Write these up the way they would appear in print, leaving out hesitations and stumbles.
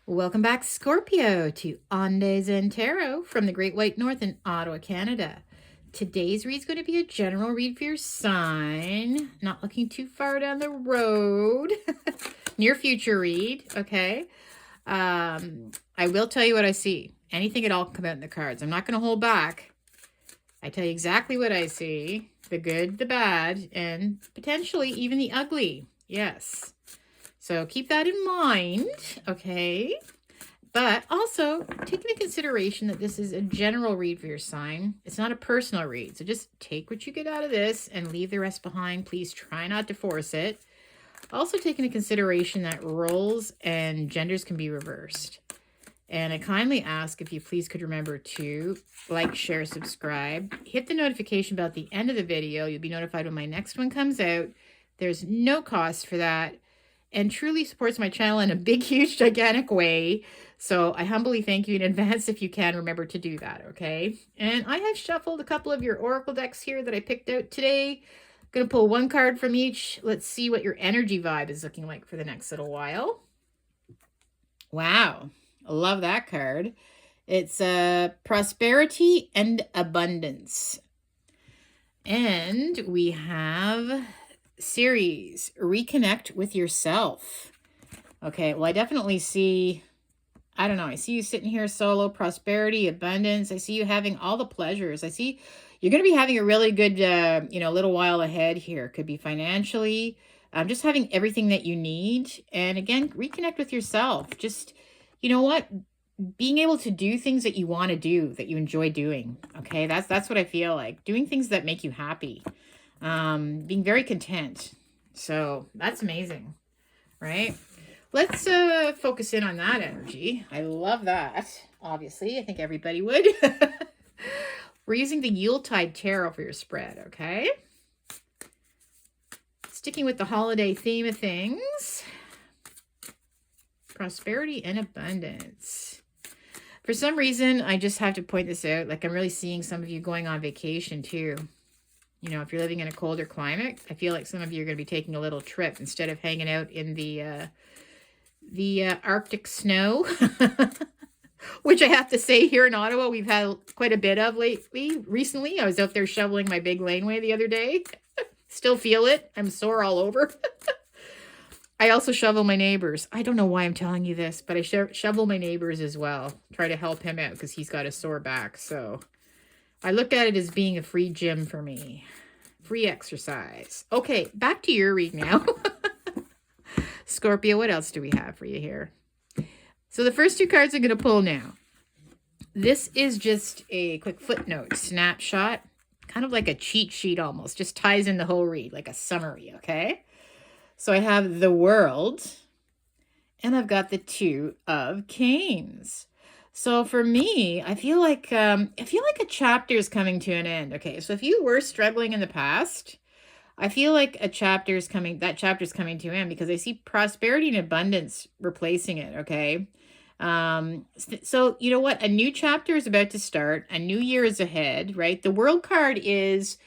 Welcome back, Scorpio, to Ondays and Tarot from the Great White North in Ottawa, Canada. Today's read is going to be a general read for your sign. Not looking too far down the road. Near future read, okay? I will tell you what I see. Anything at all can come out in the cards. I'm not going to hold back. I tell you exactly what I see. The good, the bad, and potentially even the ugly. Yes. So keep that in mind, okay? But also take into consideration that this is a general read for your sign. It's not a personal read. So just take what you get out of this and leave the rest behind. Please try not to force it. Also take into consideration that roles and genders can be reversed. And I kindly ask if you please could remember to like, share, subscribe. Hit the notification bell at the end of the video. You'll be notified when my next one comes out. There's no cost for that. And truly supports my channel in a big, huge, gigantic way. So I humbly thank you in advance if you can remember to do that, okay? And I have shuffled a couple of your oracle decks here that I picked out today. I'm going to pull one card from each. Let's see what your energy vibe is looking like for the next little while. Wow, I love that card. It's prosperity and abundance. And we have series, reconnect with yourself. Okay, well, I definitely see, I don't know, I see you sitting here solo, prosperity, abundance. I see you having all the pleasures. I see you're going to be having a really good, little while ahead here. Could be financially, just having everything that you need. And again, reconnect with yourself. Just, you know what? Being able to do things that you want to do, that you enjoy doing. Okay, that's what I feel like. Doing things that make you happy. Being very content. So that's amazing, right? Let's focus in on that energy. I love that. Obviously, I think everybody would. We're using the Yuletide Tarot for your spread, okay? Sticking with the holiday theme of things. Prosperity and abundance. For some reason, I just have to point this out. Like, I'm really seeing some of you going on vacation too. You know, if you're living in a colder climate, I feel like some of you are going to be taking a little trip instead of hanging out in the Arctic snow, which I have to say here in Ottawa, we've had quite a bit of recently. I was out there shoveling my big laneway the other day. Still feel it. I'm sore all over. I also shovel my neighbors. I don't know why I'm telling you this, but I shovel my neighbors as well. Try to help him out because he's got a sore back. So I look at it as being a free gym for me. Free exercise. Okay, back to your read now. Scorpio, what else do we have for you here? So the first two cards I'm going to pull now. This is just a quick footnote, snapshot. Kind of like a cheat sheet almost. Just ties in the whole read, like a summary, okay? So I have the World, and I've got the Two of Canes. So for me, I feel like a chapter is coming to an end. Okay, so if you were struggling in the past, I feel like that chapter's coming to an end because I see prosperity and abundance replacing it, okay? So you know what? A new chapter is about to start. A new year is ahead, right? The World card is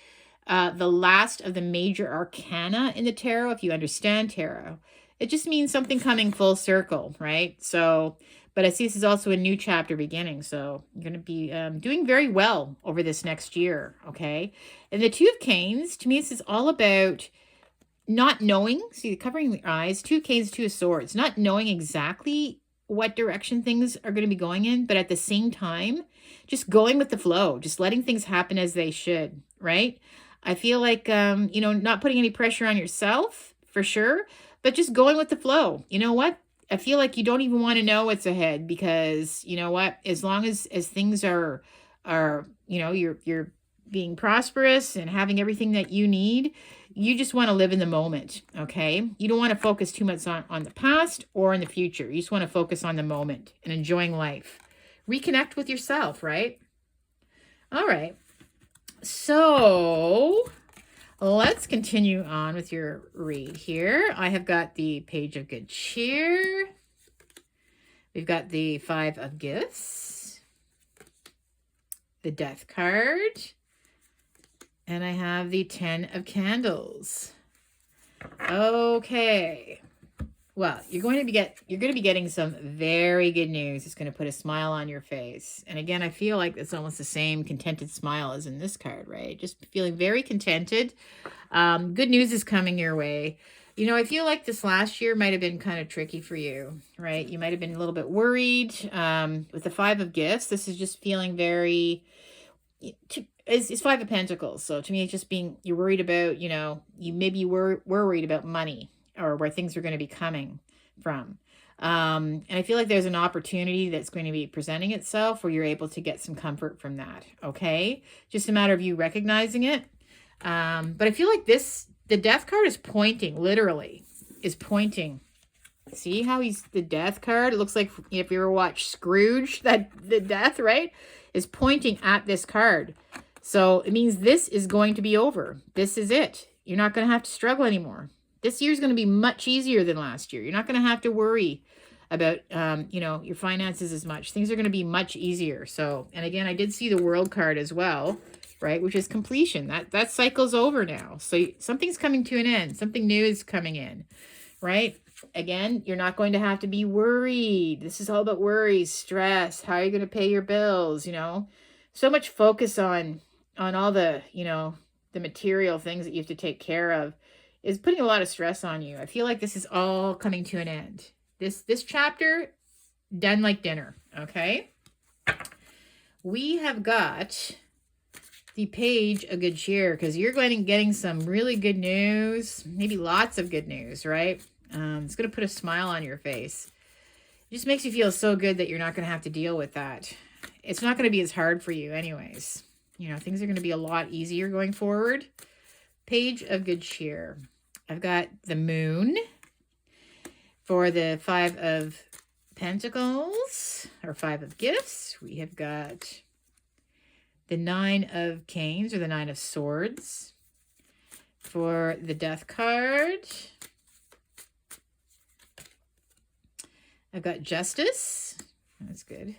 the last of the major arcana in the tarot, if you understand tarot. It just means something coming full circle, right? So, but I see this is also a new chapter beginning. So you're going to be doing very well over this next year, okay? And the Two of Canes, to me, this is all about not knowing. See, covering the eyes, Two of Canes, Two of Swords. Not knowing exactly what direction things are going to be going in, but at the same time, just going with the flow. Just letting things happen as they should, right? I feel like, not putting any pressure on yourself, for sure, but just going with the flow. You know what? I feel like you don't even want to know what's ahead because, you know what? As long as things are you're being prosperous and having everything that you need, you just want to live in the moment, okay? You don't want to focus too much on the past or in the future. You just want to focus on the moment and enjoying life. Reconnect with yourself, right? All right. So let's continue on with your read here. I have got the Page of Good Cheer. We've got the Five of Gifts, the Death card, and I have the Ten of Candles. Okay. Well, you're going to be getting some very good news. It's going to put a smile on your face. And again, I feel like it's almost the same contented smile as in this card, right? Just feeling very contented. Good news is coming your way. You know, I feel like this last year might have been kind of tricky for you, right? You might have been a little bit worried. With the Five of Gifts, this is just feeling very, it's Five of Pentacles. So to me, it's just being, you're worried about, you know, you were worried about money or where things are going to be coming from. And I feel like there's an opportunity that's going to be presenting itself where you're able to get some comfort from that. Okay. Just a matter of you recognizing it. But I feel like the Death card is pointing, literally, is pointing. See how he's the Death card? It looks like if you ever watched Scrooge, that the Death, right, is pointing at this card. So it means this is going to be over. This is it. You're not going to have to struggle anymore. This year's going to be much easier than last year. You're not going to have to worry about, you know, your finances as much. Things are going to be much easier. So, and again, I did see the World card as well, right? Which is completion. That cycle's over now. So something's coming to an end. Something new is coming in, right? Again, you're not going to have to be worried. This is all about worries, stress. How are you going to pay your bills? You know, so much focus on all the, you know, the material things that you have to take care of is putting a lot of stress on you. I feel like this is all coming to an end. This chapter, done like dinner, okay? We have got the Page of Good Cheer, because you're getting some really good news, maybe lots of good news, right? It's going to put a smile on your face. It just makes you feel so good that you're not going to have to deal with that. It's not going to be as hard for you anyways. You know, things are going to be a lot easier going forward. Page of Good Cheer. I've got the Moon for the Five of Pentacles, or Five of Gifts. We have got the Nine of Canes, or the Nine of Swords, for the Death card. I've got Justice. That's good.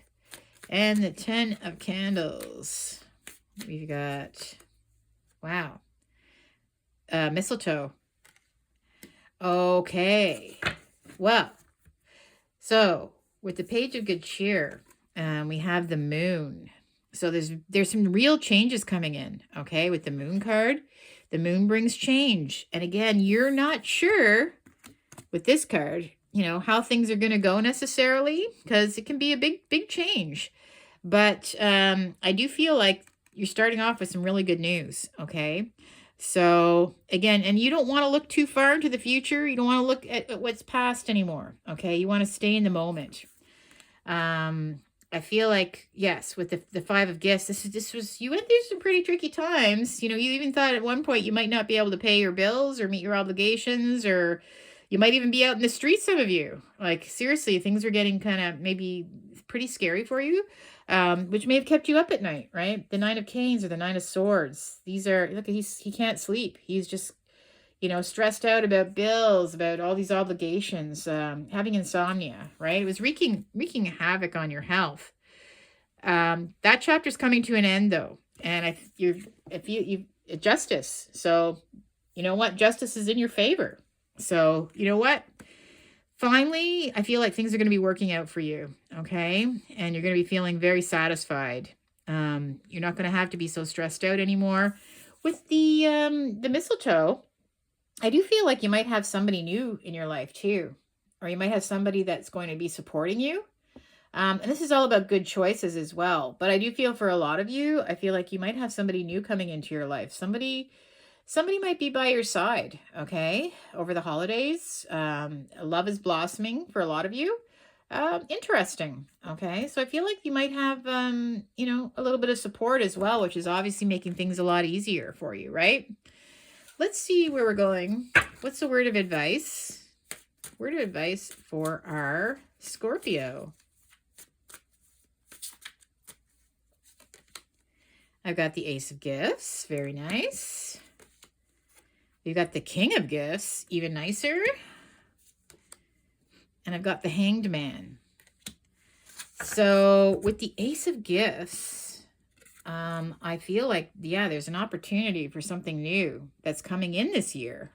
And the Ten of Candles. We've got, wow, Mistletoe. Okay. Well, so with the Page of Good Cheer, we have the Moon. So there's some real changes coming in, okay, with the Moon card. The Moon brings change. And again, you're not sure with this card, you know, how things are going to go necessarily, because it can be a big change. But I do feel like you're starting off with some really good news, okay? So again, and you don't want to look too far into the future. You don't want to look at what's past anymore, okay? You want to stay in the moment. I feel like, yes, with the Five of Gifts, you went through some pretty tricky times. You know, you even thought at one point you might not be able to pay your bills or meet your obligations, or you might even be out in the streets, some of you. Like, seriously, things are getting kind of maybe pretty scary for you, which may have kept you up at night, right? The Nine of Canes or the Nine of Swords. These are, look, he can't sleep. He's just, you know, stressed out about bills, about all these obligations, having insomnia, right? It was wreaking havoc on your health. That chapter's coming to an end, though. And you justice. So, you know what? Justice is in your favor. So, you know what? Finally, I feel like things are going to be working out for you, okay? And you're going to be feeling very satisfied. You're not going to have to be so stressed out anymore. With the mistletoe, I do feel like you might have somebody new in your life too. Or you might have somebody that's going to be supporting you. And this is all about good choices as well. But I do feel for a lot of you, I feel like you might have somebody new coming into your life. Somebody might be by your side, okay, over the holidays. Love is blossoming for a lot of you. Interesting, okay? So I feel like you might have, you know, a little bit of support as well, which is obviously making things a lot easier for you, right? Let's see where we're going. What's the word of advice? Word of advice for our Scorpio. I've got the Ace of Gifts. Very nice. We've got the King of Gifts. Even nicer. And I've got the Hanged Man. So with the Ace of Gifts, I feel like, yeah, there's an opportunity for something new that's coming in this year.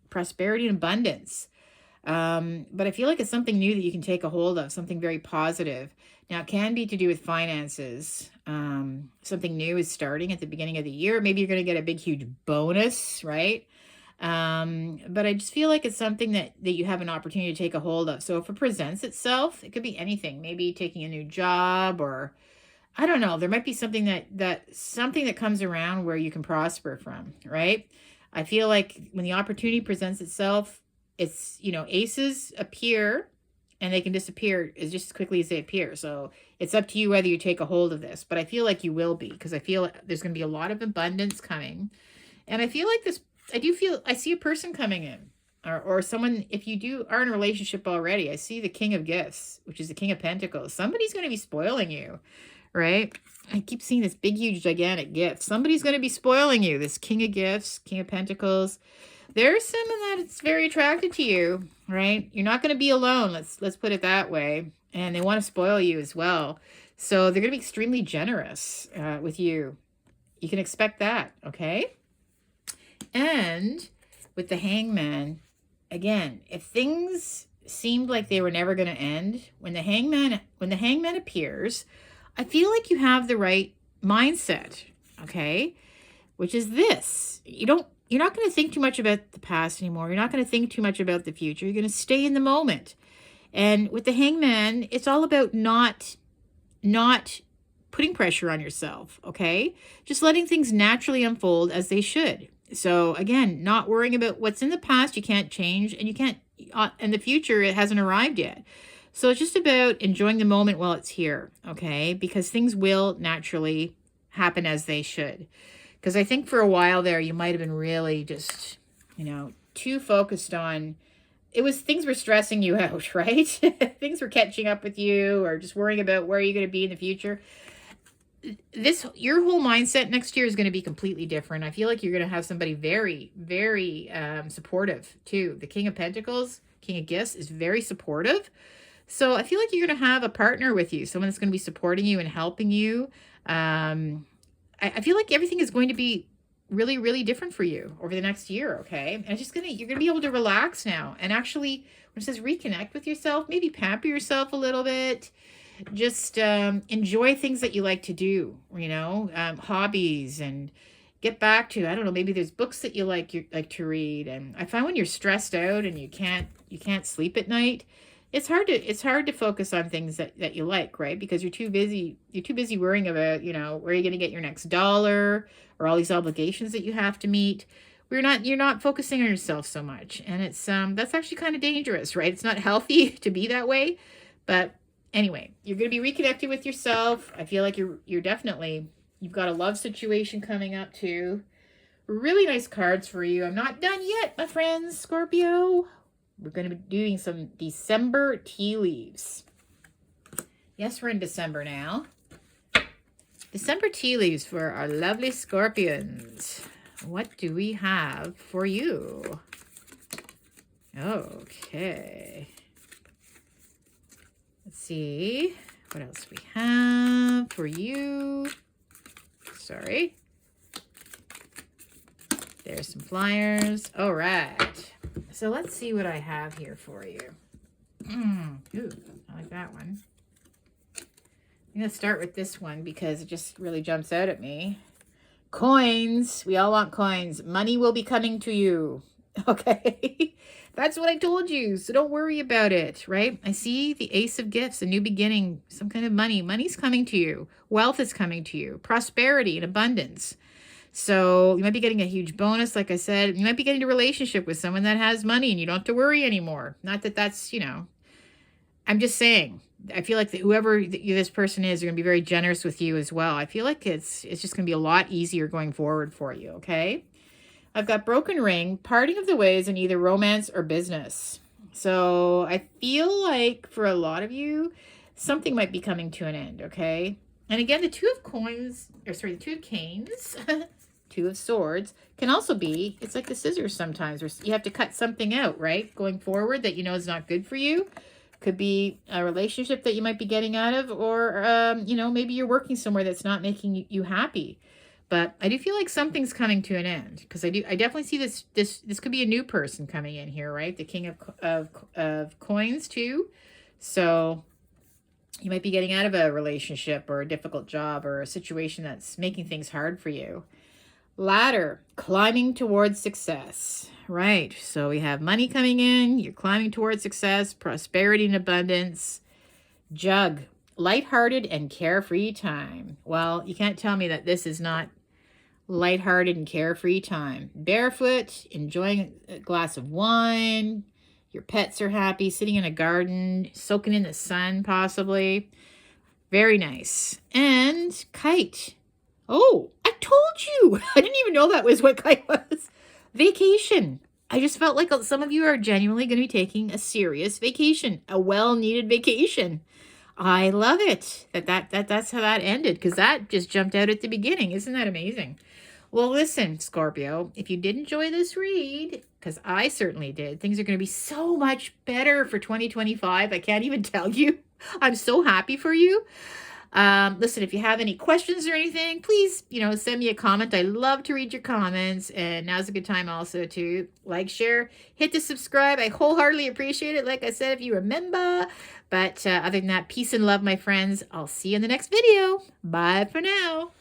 Prosperity and abundance. But I feel like it's something new that you can take a hold of, something very positive. Now, it can be to do with finances. Something new is starting at the beginning of the year. Maybe you're going to get a big, huge bonus, right? But I just feel like it's something that you have an opportunity to take a hold of. So if it presents itself, it could be anything. Maybe taking a new job, or I don't know. There might be something that comes around where you can prosper from, right? I feel like when the opportunity presents itself, it's, aces appear and they can disappear as just as quickly as they appear. So it's up to you whether you take a hold of this. But I feel like you will be, because I feel there's going to be a lot of abundance coming. And I feel like I see a person coming in, or someone, if you are in a relationship already, I see the King of Gifts, which is the King of Pentacles. Somebody's going to be spoiling you, right? I keep seeing this big, huge, gigantic gift. Somebody's going to be spoiling you. This King of Gifts, King of Pentacles. There's someone that's very attracted to you, right? You're not going to be alone. Let's put it that way. And they want to spoil you as well. So they're going to be extremely generous with you. You can expect that, okay? And with the Hangman, again, if things seemed like they were never going to end, when the Hangman appears, I feel like you have the right mindset, okay? Which is this. You're not going to think too much about the past anymore. You're not going to think too much about the future. You're going to stay in the moment. And with the Hangman, it's all about not putting pressure on yourself, okay? Just letting things naturally unfold as they should. So again, not worrying about what's in the past you can't change, and you can't, in the future, it hasn't arrived yet. So it's just about enjoying the moment while it's here, okay? Because things will naturally happen as they should. Because I think for a while there, you might have been really just, too focused on, things were stressing you out, right? Things were catching up with you, or just worrying about where you're going to be in the future. Your whole mindset next year is going to be completely different. I feel like you're going to have somebody very, very supportive too. The King of Pentacles, King of Gifts, is very supportive. So I feel like you're going to have a partner with you, someone that's going to be supporting you and helping you. I feel like everything is going to be really, really different for you over the next year, okay? And it's just you're going to be able to relax now. And actually, when it says reconnect with yourself, maybe pamper yourself a little bit. Just enjoy things that you like to do, hobbies, and get back to, I don't know, maybe there's books that you like to read. And I find when you're stressed out and you can't sleep at night, it's hard to focus on things that you like, right? Because you're too busy worrying about, where you're going to get your next dollar, or all these obligations that you have to meet. You're not focusing on yourself so much. And it's that's actually kind of dangerous, right? It's not healthy to be that way. But anyway, you're going to be reconnected with yourself. I feel like you've got a love situation coming up too. Really nice cards for you. I'm not done yet, my friends, Scorpio. We're going to be doing some December tea leaves. Yes, we're in December now. December tea leaves for our lovely Scorpions. What do we have for you? Okay. Let's see what else we have for you. Sorry. There's some flyers. All right. So let's see what I have here for you. Ooh, I like that one. I'm going to start with this one because it just really jumps out at me. Coins. We all want coins. Money will be coming to you. Okay. That's what I told you. So don't worry about it, right? I see the Ace of Gifts, a new beginning, some kind of money. Money's coming to you. Wealth is coming to you. Prosperity and abundance. So you might be getting a huge bonus, like I said. You might be getting a relationship with someone that has money and you don't have to worry anymore. Not that that's, I'm just saying. I feel like whoever this person is, they're going to be very generous with you as well. I feel like it's just going to be a lot easier going forward for you, okay? I've got broken ring, parting of the ways in either romance or business. So I feel like for a lot of you, something might be coming to an end, okay? And again, the Two of Canes, Two of Swords, can also be, it's like the scissors sometimes, where you have to cut something out, right? Going forward that is not good for you. Could be a relationship that you might be getting out of, or, maybe you're working somewhere that's not making you happy. But I do feel like something's coming to an end, because I definitely see this could be a new person coming in here, right? The king of coins too. So you might be getting out of a relationship or a difficult job or a situation that's making things hard for you. Ladder, climbing towards success. Right. So we have money coming in, you're climbing towards success, prosperity and abundance. Jug, lighthearted and carefree time. Well, you can't tell me that this is not lighthearted and carefree time. Barefoot, enjoying a glass of wine. Your pets are happy, sitting in a garden, soaking in the sun, possibly. Very nice. And kite. Oh, I told you. I didn't even know that was what kite was. Vacation. I just felt like some of you are genuinely going to be taking a serious vacation, a well-needed vacation. I love it that's how that ended, because that just jumped out at the beginning. Isn't that amazing? Well, listen, Scorpio, if you did enjoy this read, because I certainly did, things are going to be so much better for 2025. I can't even tell you. I'm so happy for you. Listen, if you have any questions or anything, please, send me a comment. I love to read your comments. And now's a good time also to like, share, hit the subscribe. I wholeheartedly appreciate it. Like I said, if you remember. But other than that, peace and love, my friends. I'll see you in the next video. Bye for now.